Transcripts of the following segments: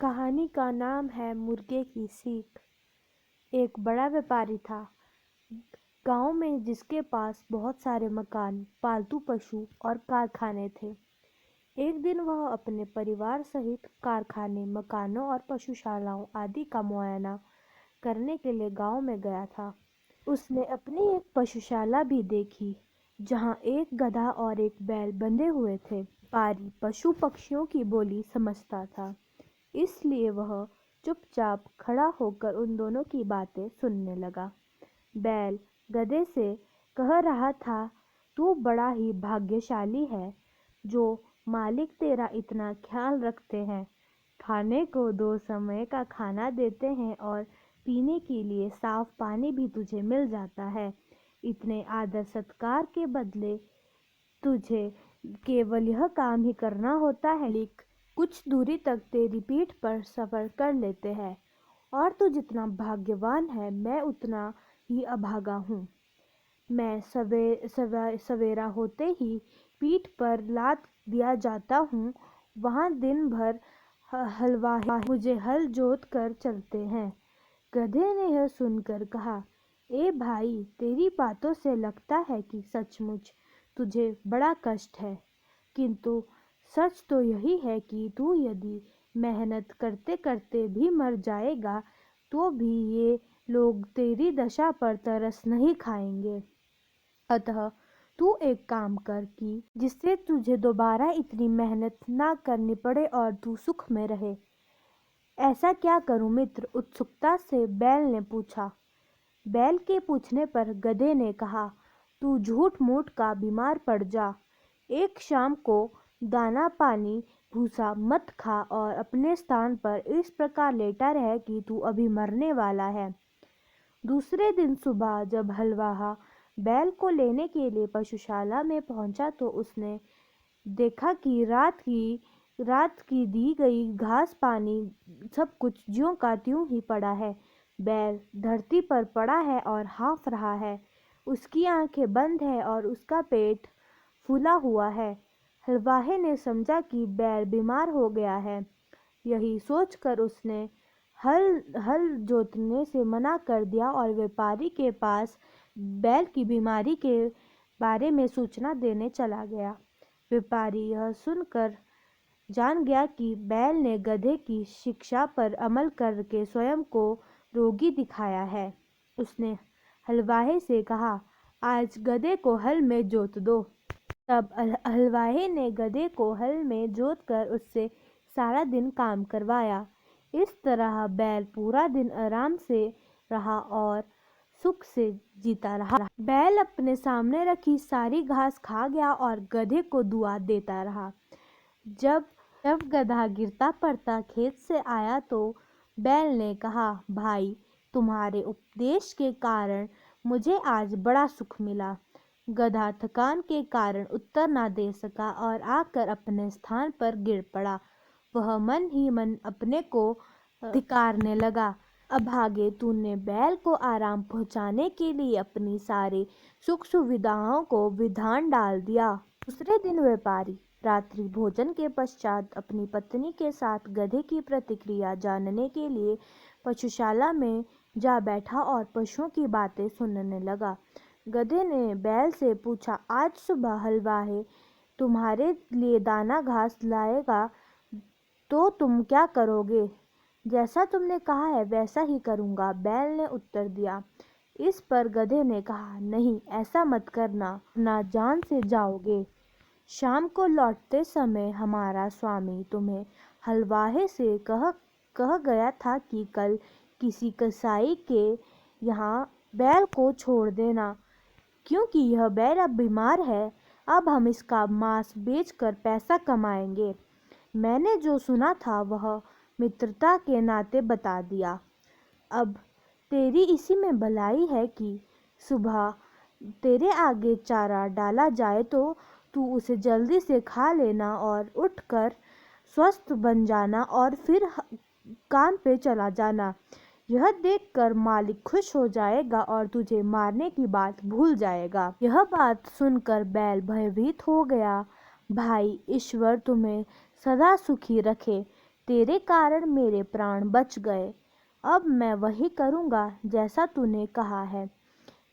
कहानी का नाम है मुर्गे की सीख। एक बड़ा व्यापारी था गांव में, जिसके पास बहुत सारे मकान, पालतू पशु और कारखाने थे। एक दिन वह अपने परिवार सहित कारखाने, मकानों और पशुशालाओं आदि का मुआयना करने के लिए गांव में गया था। उसने अपनी एक पशुशाला भी देखी, जहां एक गधा और एक बैल बंधे हुए थे। व्यापारी पशु पक्षियों की बोली समझता था, इसलिए वह चुपचाप खड़ा होकर उन दोनों की बातें सुनने लगा। बैल गधे से कह रहा था, तू बड़ा ही भाग्यशाली है जो मालिक तेरा इतना ख्याल रखते हैं। खाने को 2 समय का खाना देते हैं और पीने के लिए साफ पानी भी तुझे मिल जाता है। इतने आदर सत्कार के बदले तुझे केवल यह काम ही करना होता है। मालिक कुछ दूरी तक तेरी पीठ पर सफर कर लेते हैं, और तू जितना भाग्यवान है, मैं उतना ही अभागा हूँ। मैं सवेरा होते ही पीठ पर लाद दिया जाता हूँ। वहाँ दिन भर हलवाही मुझे हल जोत कर चलते हैं। गधे ने यह सुनकर कहा, ए भाई, तेरी बातों से लगता है कि सचमुच तुझे बड़ा कष्ट है, किंतु सच तो यही है कि तू यदि मेहनत करते करते भी मर जाएगा तो भी ये लोग तेरी दशा पर तरस नहीं खाएंगे। अतः तू एक काम कर कि जिससे तुझे दोबारा इतनी मेहनत ना करनी पड़े और तू सुख में रहे। ऐसा क्या करूं मित्र? उत्सुकता से बैल ने पूछा। बैल के पूछने पर गधे ने कहा, तू झूठ मूठ का बीमार पड़ जा। एक शाम को दाना पानी भूसा मत खा और अपने स्थान पर इस प्रकार लेटा रह कि तू अभी मरने वाला है। दूसरे दिन सुबह जब हलवाहा बैल को लेने के लिए पशुशाला में पहुंचा तो उसने देखा कि रात की दी गई घास पानी सब कुछ ज्यों का त्यों ही पड़ा है। बैल धरती पर पड़ा है और हाँफ रहा है। उसकी आंखें बंद है और उसका पेट फूला हुआ है। हलवाहे ने समझा कि बैल बीमार हो गया है। यही सोचकर उसने हल जोतने से मना कर दिया और व्यापारी के पास बैल की बीमारी के बारे में सूचना देने चला गया। व्यापारी यह सुनकर जान गया कि बैल ने गधे की शिक्षा पर अमल करके स्वयं को रोगी दिखाया है। उसने हलवाहे से कहा, आज गधे को हल में जोत दो। तब हलवाहे ने गधे को हल में जोत कर उससे सारा दिन काम करवाया। इस तरह बैल पूरा दिन आराम से रहा और सुख से जीता रहा। बैल अपने सामने रखी सारी घास खा गया और गधे को दुआ देता रहा। जब गधा गिरता पड़ता खेत से आया तो बैल ने कहा, भाई, तुम्हारे उपदेश के कारण मुझे आज बड़ा सुख मिला। गधा थकान के कारण उत्तर ना दे सका और आकर अपने स्थान पर गिर पड़ा। वह मन ही मन अपने को धिक्कारने लगा। अभागे, तूने बैल को आराम पहुंचाने के लिए अपनी सारी सुख सुविधाओं को विधान डाल दिया। दूसरे दिन व्यापारी रात्रि भोजन के पश्चात अपनी पत्नी के साथ गधे की प्रतिक्रिया जानने के लिए पशुशाला में जा बैठा और पशुओं की बातें सुनने लगा। गधे ने बैल से पूछा, आज सुबह हलवाहे तुम्हारे लिए दाना घास लाएगा तो तुम क्या करोगे? जैसा तुमने कहा है वैसा ही करूँगा, बैल ने उत्तर दिया। इस पर गधे ने कहा, नहीं, ऐसा मत करना, ना जान से जाओगे। शाम को लौटते समय हमारा स्वामी तुम्हें हलवाहे से कह गया था कि कल किसी कसाई के यहाँ बैल को छोड़ देना, क्योंकि यह बैल अब बीमार है। अब हम इसका मांस बेचकर पैसा कमाएंगे। मैंने जो सुना था वह मित्रता के नाते बता दिया। अब तेरी इसी में भलाई है कि सुबह तेरे आगे चारा डाला जाए तो तू उसे जल्दी से खा लेना और उठकर स्वस्थ बन जाना और फिर काम पे चला जाना। यह देखकर मालिक खुश हो जाएगा और तुझे मारने की बात भूल जाएगा। यह बात सुनकर बैल भयभीत हो गया। भाई, ईश्वर तुम्हें सदा सुखी रखे। तेरे कारण मेरे प्राण बच गए। अब मैं वही करूँगा जैसा तूने कहा है।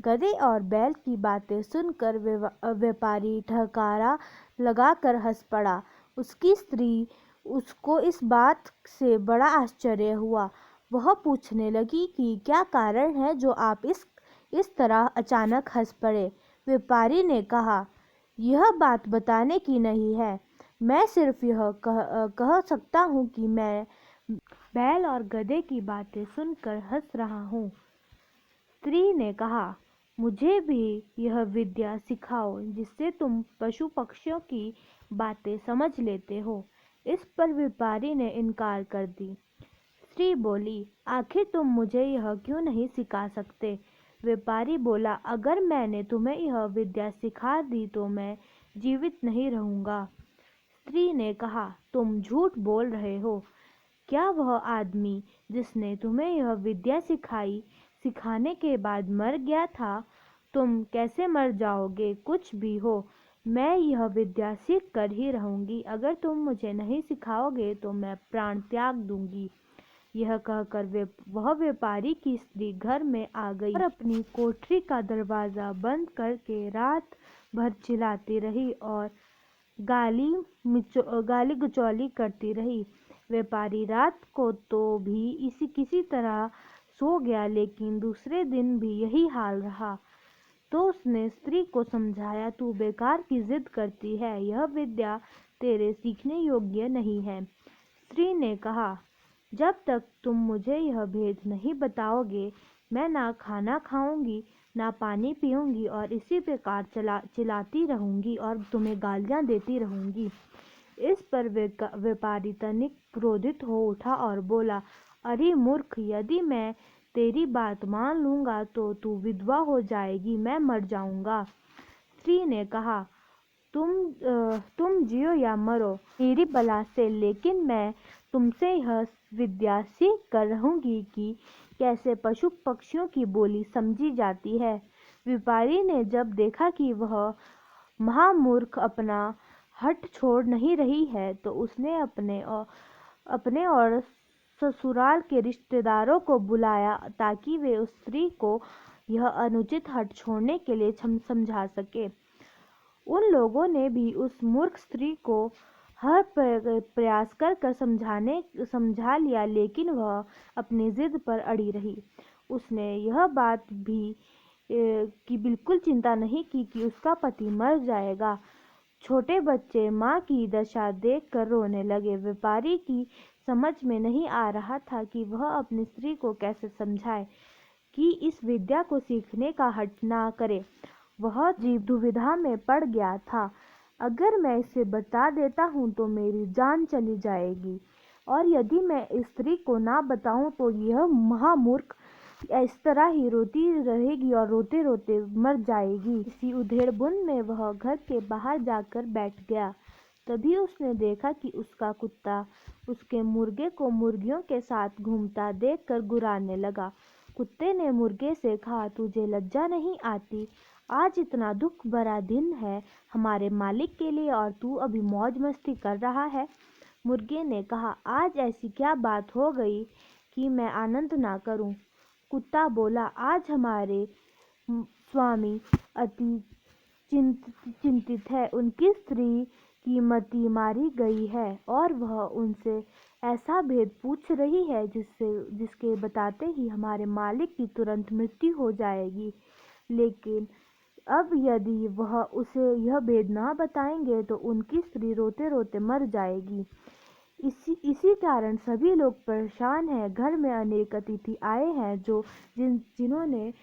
गधे और बैल की बातें सुनकर व्यापारी ठहकारा लगाकर हंस पड़ा। उसकी स्त्री उसको इस बात से बड़ा आश्चर्य हुआ। वह पूछने लगी कि क्या कारण है जो आप इस तरह अचानक हंस पड़े। व्यापारी ने कहा, यह बात बताने की नहीं है, मैं सिर्फ यह कह सकता हूँ कि मैं बैल और गधे की बातें सुनकर हंस रहा हूँ। स्त्री ने कहा, मुझे भी यह विद्या सिखाओ जिससे तुम पशु पक्षियों की बातें समझ लेते हो। इस पर व्यापारी ने इनकार कर दी। स्त्री बोली, आखिर तुम मुझे यह क्यों नहीं सिखा सकते? व्यापारी बोला, अगर मैंने तुम्हें यह विद्या सिखा दी तो मैं जीवित नहीं रहूँगा। स्त्री ने कहा, तुम झूठ बोल रहे हो। क्या वह आदमी जिसने तुम्हें यह विद्या सिखाने के बाद मर गया था? तुम कैसे मर जाओगे? कुछ भी हो, मैं यह विद्या सीख कर ही रहूँगी। अगर तुम मुझे नहीं सिखाओगे तो मैं प्राण त्याग दूंगी। यह कहकर वह व्यापारी की स्त्री घर में आ गई और अपनी कोठरी का दरवाज़ा बंद करके रात भर चिल्लाती रही और गाली गुचौली करती रही। व्यापारी रात को तो भी किसी तरह सो गया, लेकिन दूसरे दिन भी यही हाल रहा। तो उसने स्त्री को समझाया, तू बेकार की जिद करती है, यह विद्या तेरे सीखने योग्य नहीं है। स्त्री ने कहा, जब तक तुम मुझे यह भेद नहीं बताओगे, मैं ना खाना खाऊंगी ना पानी पीऊंगी और इसी प्रकार चिल्लाती रहूंगी और तुम्हें गालियां देती रहूंगी। इस पर व्यापारी तनिक क्रोधित हो उठा और बोला, अरे मूर्ख, यदि मैं तेरी बात मान लूंगा तो तू विधवा हो जाएगी, मैं मर जाऊंगा। स्त्री ने कहा, तुम जियो या मरो मेरी बला से, लेकिन मैं तुमसे यह विद्या सीख कर रहूंगी कि कैसे पशु पक्षियों की बोली समझी जाती है। व्यापारी ने जब देखा कि वह महामूर्ख अपना हठ छोड़ नहीं रही है तो उसने अपने और ससुराल के रिश्तेदारों को बुलाया ताकि वे उस स्त्री को यह अनुचित हठ छोड़ने के लिए समझा सके। उन लोगों ने भी उस मूर्ख स्त्री को हर प्रयास कर समझा लिया, लेकिन वह अपनी जिद पर अड़ी रही। उसने यह बात भी की बिल्कुल चिंता नहीं की कि उसका पति मर जाएगा। छोटे बच्चे माँ की दशा देखकर रोने लगे। व्यापारी की समझ में नहीं आ रहा था कि वह अपनी स्त्री को कैसे समझाए कि इस विद्या को सीखने का हठ ना करे। वह जीव दुविधा में पड़ गया था। अगर मैं इसे बता देता हूँ तो मेरी जान चली जाएगी, और यदि मैं इस स्त्री को ना बताऊँ तो यह महामूर्ख इस तरह ही रोती रहेगी और रोते रोते मर जाएगी। इसी उधेड़बुन में वह घर के बाहर जाकर बैठ गया। तभी उसने देखा कि उसका कुत्ता उसके मुर्गे को मुर्गियों के साथ घूमता देखकर गुर्राने लगा। कुत्ते ने मुर्गे से कहा, तुझे लज्जा नहीं आती? आज इतना दुख भरा दिन है हमारे मालिक के लिए और तू अभी मौज मस्ती कर रहा है। मुर्गे ने कहा, आज ऐसी क्या बात हो गई कि मैं आनंद ना करूं? कुत्ता बोला, आज हमारे स्वामी अति चिंतित है। उनकी स्त्री की मति मारी गई है और वह उनसे ऐसा भेद पूछ रही है जिसके बताते ही हमारे मालिक की तुरंत मृत्यु हो जाएगी। लेकिन अब यदि वह उसे यह भेद ना बताएंगे तो उनकी स्त्री रोते रोते मर जाएगी। इसी कारण सभी लोग परेशान हैं। घर में अनेक अतिथि आए हैं जिन्होंने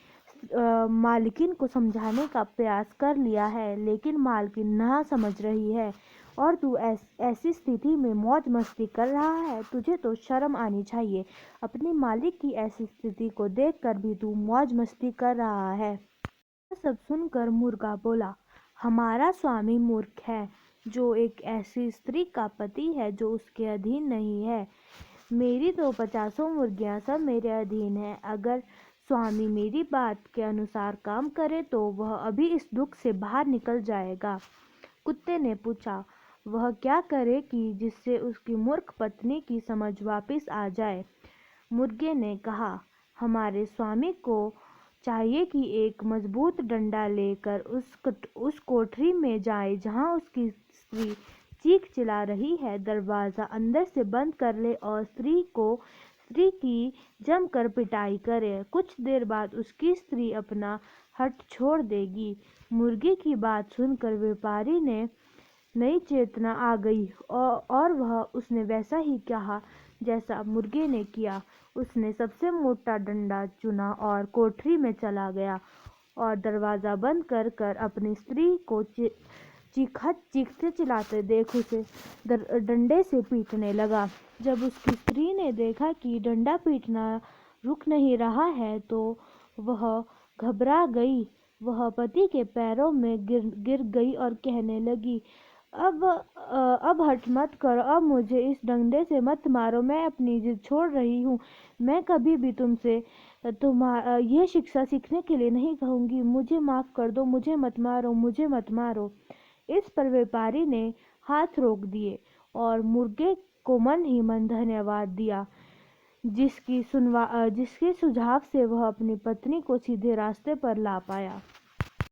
मालकिन को समझाने का प्रयास कर लिया है, लेकिन मालकिन ना समझ रही है और तू ऐसी स्थिति में मौज मस्ती कर रहा है। तुझे तो शर्म आनी चाहिए। अपने मालिक की ऐसी स्थिति को देखकर भी तू मौज मस्ती कर रहा है। सब सुनकर मुर्गा बोला, हमारा स्वामी मूर्ख है जो एक ऐसी स्त्री का पति है जो उसके अधीन नहीं है। मेरी तो 50 मुर्गियां सब मेरे अधीन है। अगर स्वामी मेरी बात के अनुसार काम करे तो वह अभी इस दुख से बाहर निकल जाएगा। कुत्ते ने पूछा, वह क्या करे कि जिससे उसकी मूर्ख पत्नी की समझ वापस आ जाए। मुर्गे ने कहा, हमारे स्वामी को चाहिए कि एक मजबूत डंडा लेकर उस कोठरी में जाए जहां उसकी स्त्री चीख चिल्ला रही है, दरवाज़ा अंदर से बंद कर ले और स्त्री की जमकर पिटाई करे। कुछ देर बाद उसकी स्त्री अपना हठ छोड़ देगी। मुर्गे की बात सुनकर व्यापारी ने नई चेतना आ गई और उसने वैसा ही कहा जैसा मुर्गे ने किया। उसने सबसे मोटा डंडा चुना और कोठरी में चला गया और दरवाज़ा बंद कर अपनी स्त्री को चीखते चिल्लाते देख उसे डंडे से पीटने लगा। जब उसकी स्त्री ने देखा कि डंडा पीटना रुक नहीं रहा है तो वह घबरा गई। वह पति के पैरों में गिर गई और कहने लगी, अब हठ मत करो, अब मुझे इस डंडे से मत मारो, मैं अपनी जिद छोड़ रही हूँ। मैं कभी भी तुमसे यह शिक्षा सीखने के लिए नहीं कहूँगी। मुझे माफ़ कर दो, मुझे मत मारो, मुझे मत मारो। इस पर व्यापारी ने हाथ रोक दिए और मुर्गे को मन ही मन धन्यवाद दिया, जिसके सुझाव से वह अपनी पत्नी को सीधे रास्ते पर ला पाया।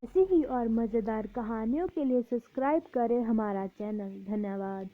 ऐसी ही और मज़ेदार कहानियों के लिए सब्सक्राइब करें हमारा चैनल। धन्यवाद।